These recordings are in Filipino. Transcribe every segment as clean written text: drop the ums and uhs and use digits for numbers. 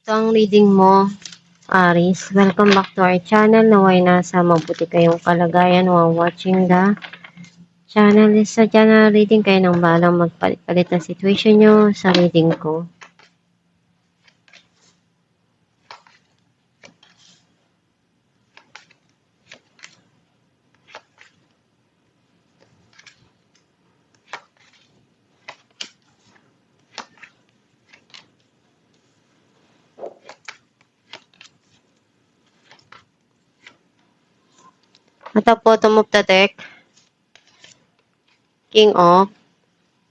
Ito ang reading mo, Aries. Welcome back to our channel. Naway nasa mabuti kayong kalagayan while watching the channel. Sa channel reading, kayo nang balang magpalit-palit ang situation nyo sa reading ko. At ang bottom of the deck, King of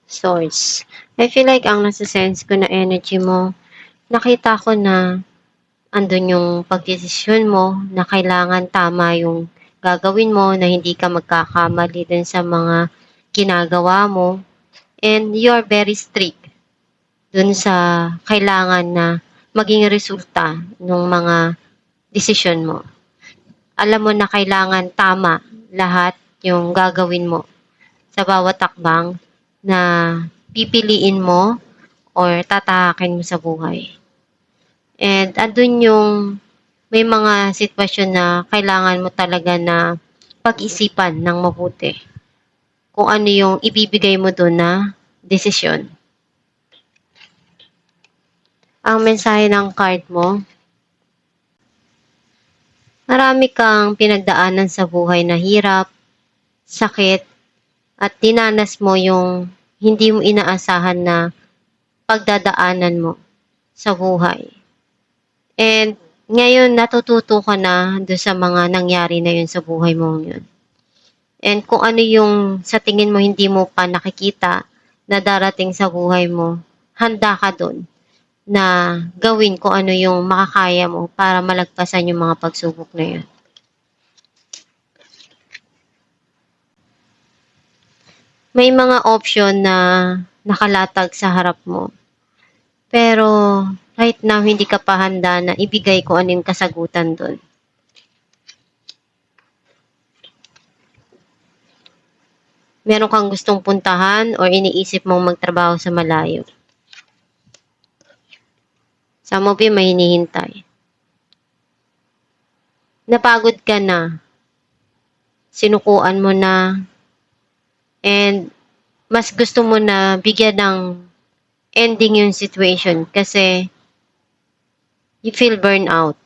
Swords. I feel like ang nasa sense ko na energy mo, nakita ko na andun yung pagdesisyon mo na kailangan tama yung gagawin mo, na hindi ka magkakamali din sa mga ginagawa mo. And you are very strict dun sa kailangan na maging resulta ng mga desisyon mo. Alam mo na kailangan tama lahat yung gagawin mo sa bawat takbang na pipiliin mo or tatahakin mo sa buhay. And andun yung may mga sitwasyon na kailangan mo talaga na pag-isipan ng mabuti kung ano yung ibibigay mo doon na desisyon. Ang mensahe ng card mo, marami kang pinagdaanan sa buhay na hirap, sakit, at dinanas mo yung hindi mo inaasahan na pagdadaanan mo sa buhay. And ngayon natututo ka na doon sa mga nangyari na yun sa buhay mo yun. And kung ano yung sa tingin mo hindi mo pa nakikita na darating sa buhay mo, handa ka doon na gawin kung ano yung makakaya mo para malagpasan yung mga pagsubok na yun. May mga option na nakalatag sa harap mo. Pero right now, hindi ka pa handa na ibigay kung ano yung kasagutan doon. Meron kang gustong puntahan o iniisip mong magtrabaho sa malayo. Some of you may hinihintay. Napagod ka na. Sinukuan mo na. And mas gusto mo na bigyan ng ending yung situation kasi you feel burnout.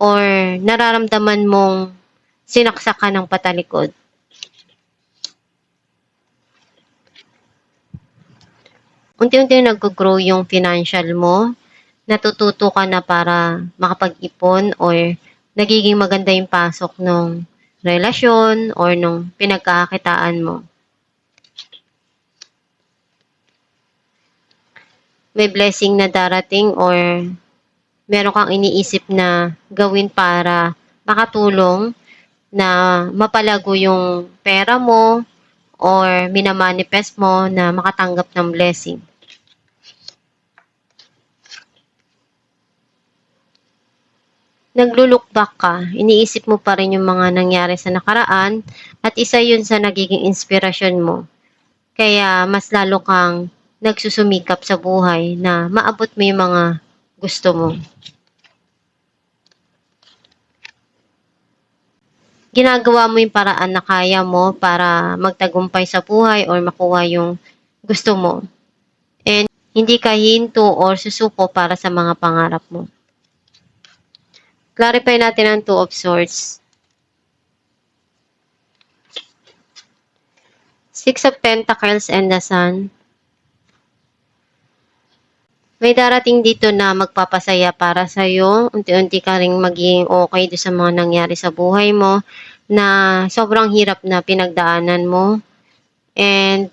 Or nararamdaman mong sinaksak ka ng patalikod. Unti-unti nag-grow yung financial mo. Natututo ka na para makapag-ipon or nagiging maganda yung pasok ng relasyon or nung pinagkakakitaan mo. May blessing na darating or meron kang iniisip na gawin para makatulong na mapalago yung pera mo or minamanifest mo na makatanggap ng blessing. Naglo-look back ka, iniisip mo pa rin yung mga nangyari sa nakaraan at isa yun sa nagiging inspirasyon mo. Kaya mas lalo kang nagsusumikap sa buhay na maabot mo yung mga gusto mo. Ginagawa mo yung paraan na kaya mo para magtagumpay sa buhay or makuha yung gusto mo. And hindi ka hinto or susuko para sa mga pangarap mo. Clarify natin ang Two of Swords. Six of Pentacles and the Sun. May darating dito na magpapasaya para sa iyo. Unti-unti ka ring magiging okay do sa mga nangyari sa buhay mo na sobrang hirap na pinagdaanan mo. And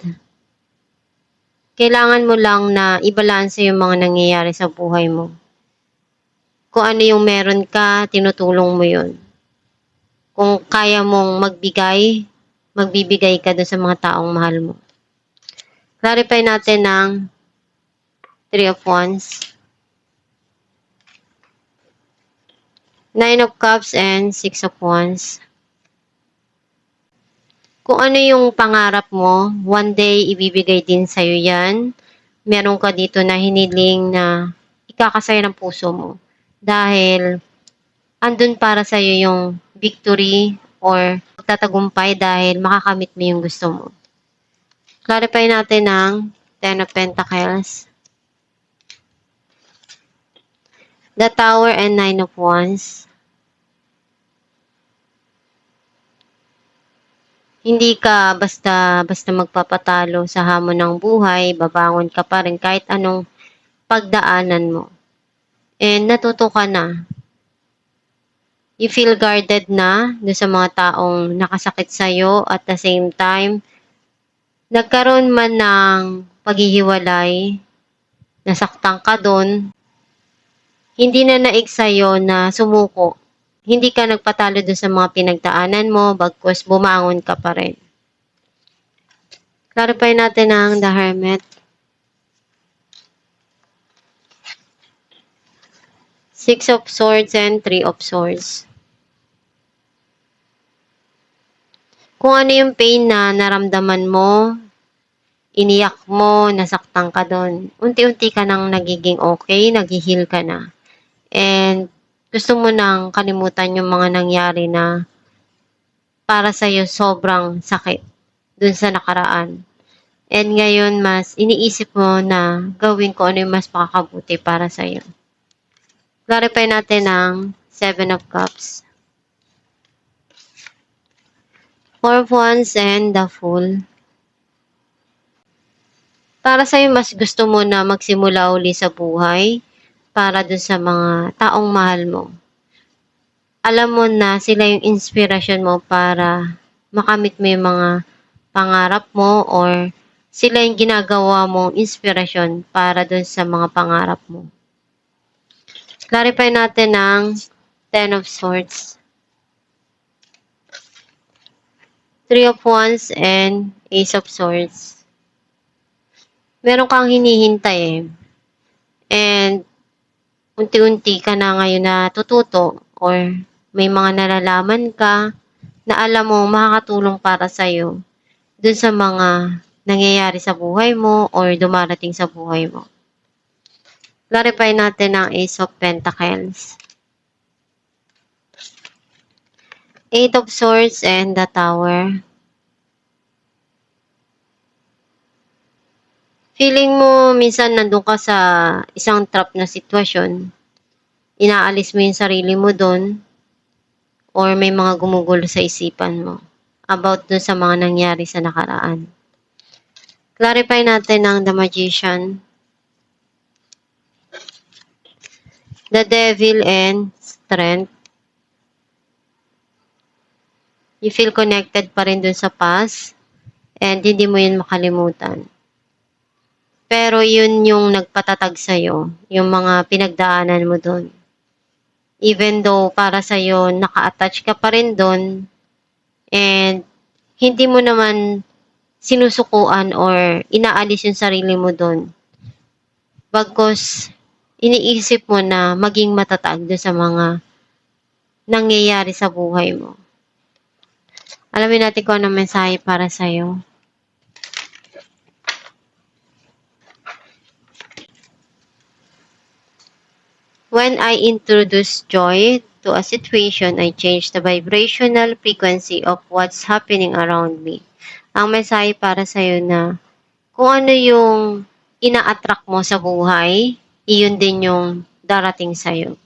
kailangan mo lang na ibalanse yung mga nangyayari sa buhay mo. Kung ano yung meron ka, tinutulong mo yun. Kung kaya mong magbigay, magbibigay ka doon sa mga taong mahal mo. Clarify natin ng Three of Wands, Nine of Cups, and Six of Wands. Kung ano yung pangarap mo, one day ibibigay din sa'yo yan. meron ka dito na hiniling na ikakasaya ng puso mo. Dahil andun para sa'yo yung victory or pagtatagumpay dahil makakamit mo yung gusto mo. Clarify natin ang Ten of Pentacles, the Tower, and Nine of Wands. Hindi ka basta magpapatalo sa hamon ng buhay, babangon ka pa rin kahit anong pagdaanan mo. And natuto ka na. You feel guarded na doon sa mga taong nakasakit sa'yo, at the same time, nagkaroon man ng paghihiwalay, nasaktan ka doon, hindi na naig sa'yo na sumuko. Hindi ka nagpatalo doon sa mga pinagdaanan mo, bagkus bumangon ka pa rin. Clarify natin ang The Hermit. Six of Swords and Three of Swords. Kung ano yung pain na naramdaman mo, iniyak mo, nasaktan ka doon, unti-unti ka nang nagiging okay, nag-heal ka na. And gusto mo nang kalimutan yung mga nangyari na para sa'yo sobrang sakit dun sa nakaraan. And ngayon, mas iniisip mo na gawin ko ano yung mas makakabuti para sa'yo. Clarify natin ang Seven of Cups, Four of Wands, and the Fool. Para sa'yo, mas gusto mo na magsimula uli sa buhay para dun sa mga taong mahal mo. Alam mo na sila yung inspirasyon mo para makamit mo yung mga pangarap mo, or sila yung ginagawa mong inspirasyon para dun sa mga pangarap mo. Clarify natin ang Ten of Swords, Three of Wands, and Ace of Swords. Meron kang hinihintay eh. And unti-unti ka na ngayon natututo, or may mga nalalaman ka na alam mo makakatulong para sa'yo dun sa mga nangyayari sa buhay mo or dumarating sa buhay mo. Clarify natin ang Ace of Pentacles, Eight of Swords, and the Tower. Feeling mo minsan nandun ka sa isang trap na sitwasyon, inaalis mo yung sarili mo doon, or may mga gumugulo sa isipan mo about dun sa mga nangyari sa nakaraan. Clarify natin ang The Magician, the Devil, and Strength. You feel connected pa rin dun sa past, and hindi mo yun makalimutan. Pero yun yung nagpatatag sa'yo, yung mga pinagdaanan mo dun. Even though para sa'yo naka-attach ka pa rin dun, and hindi mo naman sinusukuan or inaalis yung sarili mo dun. Bagkus iniisip mo na maging matatag dun sa mga nangyayari sa buhay mo. Alamin natin kung anong mensahe para sa'yo. When I introduce joy to a situation, I change the vibrational frequency of what's happening around me. Ang mensahe para sa'yo na kung ano yung ina-attract mo sa buhay, iyon din yung darating sa'yo.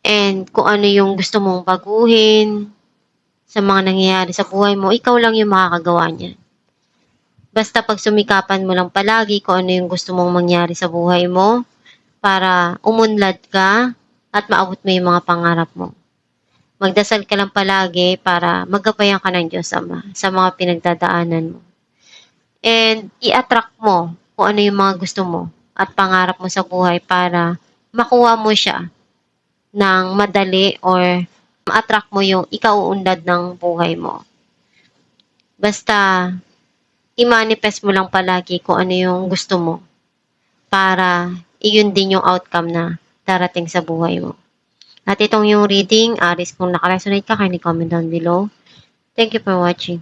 And kung ano yung gusto mong baguhin sa mga nangyayari sa buhay mo, ikaw lang yung makakagawa niyan. Basta pag sumikapan mo lang palagi kung ano yung gusto mong mangyari sa buhay mo para umunlad ka at maabot mo yung mga pangarap mo. Magdasal ka lang palagi para magabayan ka ng Diyos Ama sa mga pinagdadaanan mo. And i-attract mo kung ano yung mga gusto mo at pangarap mo sa buhay para makuha mo siya ng madali, or ma-attract mo yung ikauunlad ng buhay mo. Basta i-manifest mo lang palagi kung ano yung gusto mo para iyon din yung outcome na darating sa buhay mo. At itong yung reading, Aries, kung nakaresonate ka, kindly comment down below. Thank you for watching.